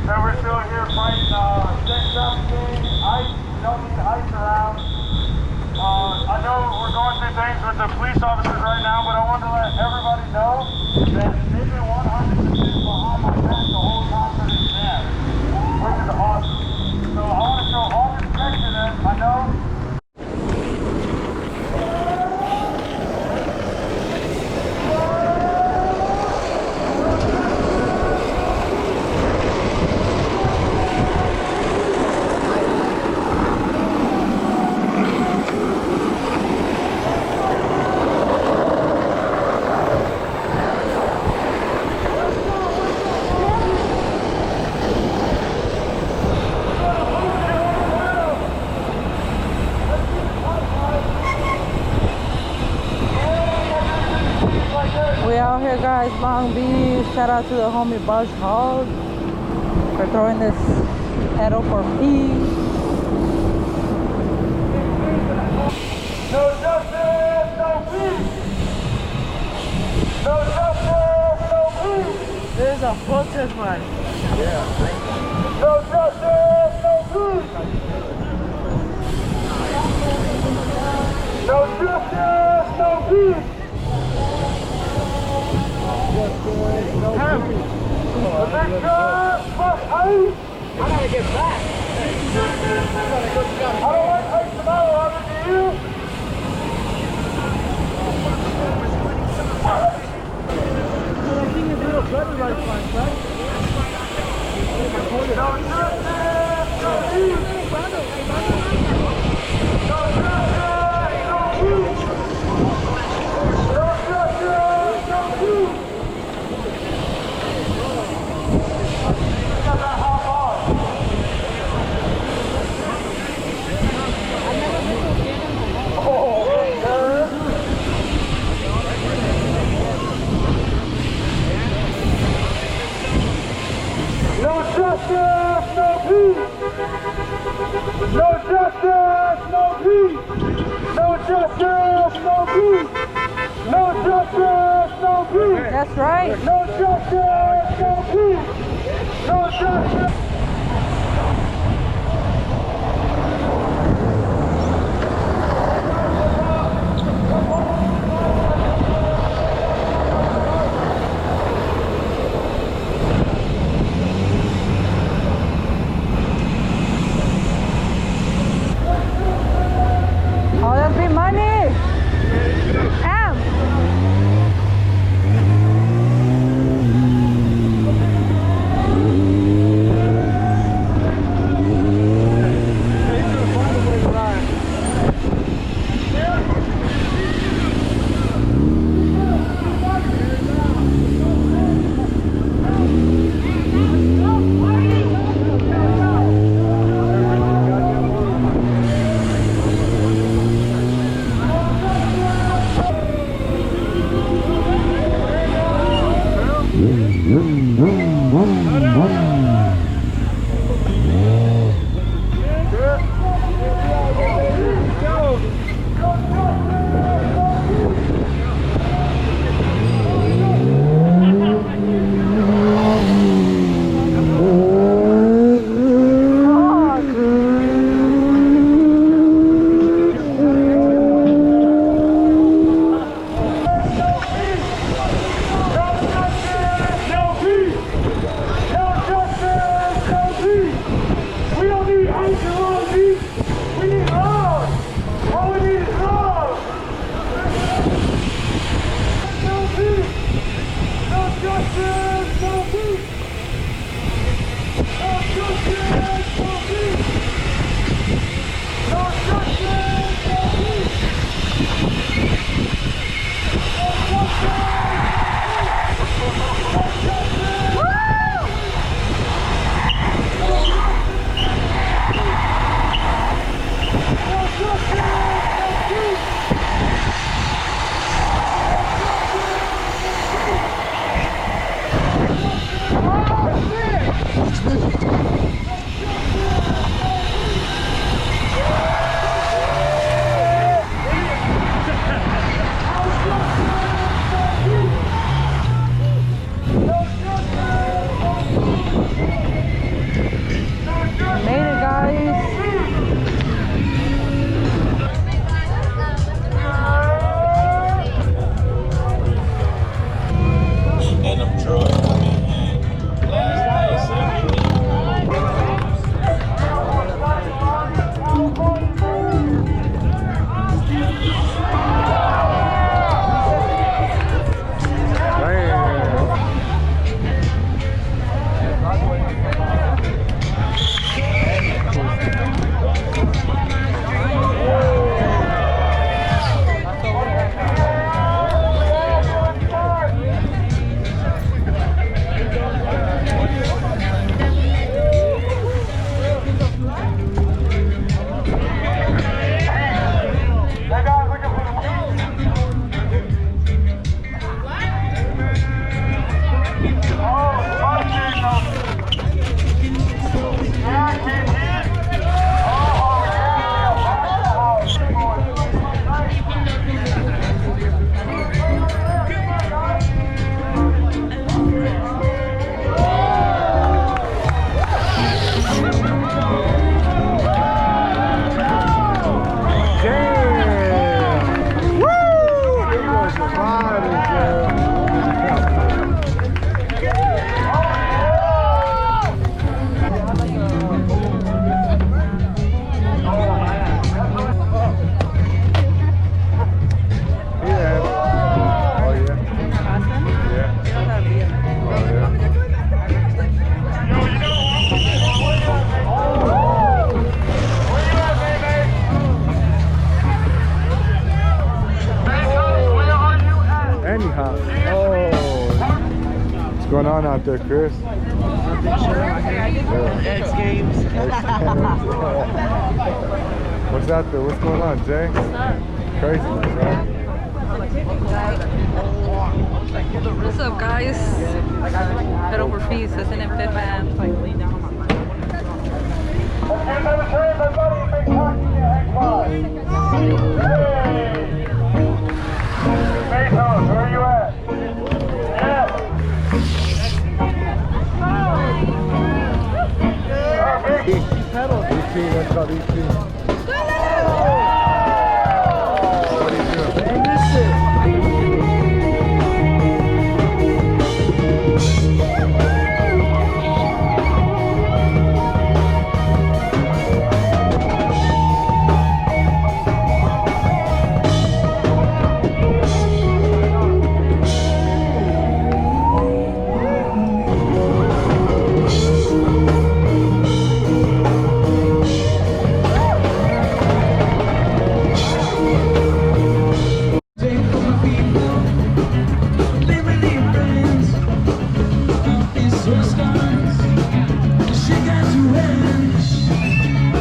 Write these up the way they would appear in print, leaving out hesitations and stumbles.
And we're still here fighting sex trafficking, ICE. We don't need ICE around. I know we're going through things with the police officers right now, but I want to let everybody know that they've been 100% behind my back the whole time for this jam, which is awesome. So I want to show all respect to them. I know. We out here, guys, Long Beach. Shout out to the homie Bush Hog for throwing this pedal for peace. No justice, no peace. No justice, no peace. There's a protest man. No justice, no peace. No justice, no peace. Eviction, fuck ICE. I gotta get back. I don't like ICE tomorrow, Robert, do you? No justice, no peace. No justice, no peace. No justice, no peace. No justice, no peace. No justice, no peace. No justice, no peace. No justice, no peace. That's right. No justice, no peace. No justice. Oh, that's big money. Am. on out there, Chris? X Games. What's out there? What's going on, Jay? Craziness, right? What's up, guys? Head over fees, that's an M5 man. Another train, everybody, big talk to you, hang five. Hey! Mason, where are you at? Yeah. EP, that's called EP. What do you do?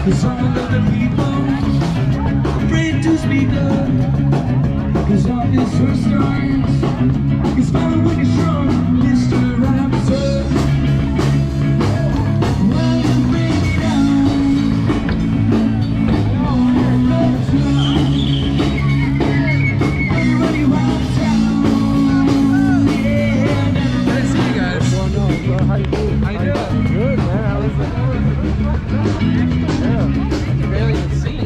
Cause all of the people afraid to speak up. Cause all this first starts is following you strong, Mr. Raptor. While you bring it down, everybody wild town. Yeah, Nice to see you guys. Well, no, bro, how you doing? How you doing? Good, man. How is it? Yeah. Barely even see you.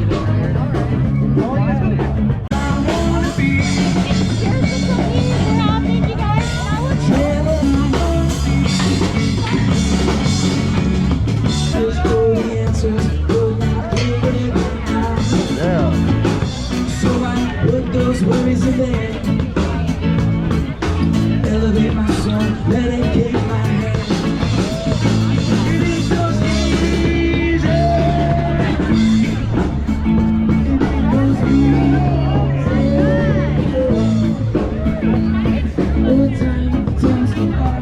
Yeah. So I put those worries in bed, elevate my soul, let it kick my head. It ain't so easy. It ain't so easy. Over time, times go by,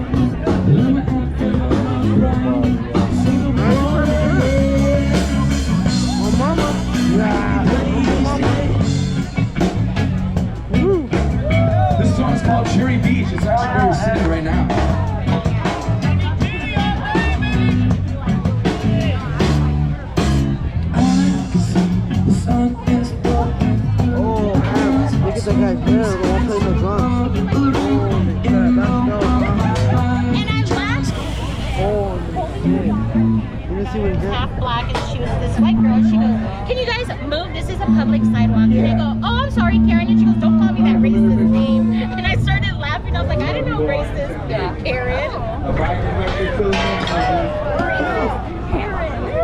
I'm after all my pride. Single boy, Oh, mama. this song's called Cherry Beach. It's actually where we're sitting right now. I can see the sun is broken. Oh, man. Look at that guy's hair. The one playing the drums. And I laughed. You didn't see what he did? Half black, and she was this white girl. She goes, "Can you guys move? This is a public sidewalk." And I go, "Oh, I'm sorry, Karen." And she goes, "Don't call me that racist name." And I started laughing. I was like, "I didn't know racist, Karen."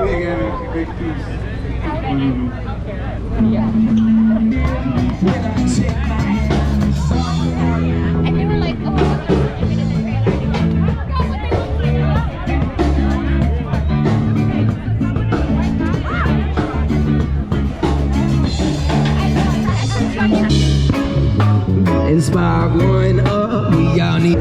Big energy, big piece. When I take my hands off. And they were like, "Oh, I'm not living in the trailer." And I go, "Oh, but they look Inspired growing up, we all need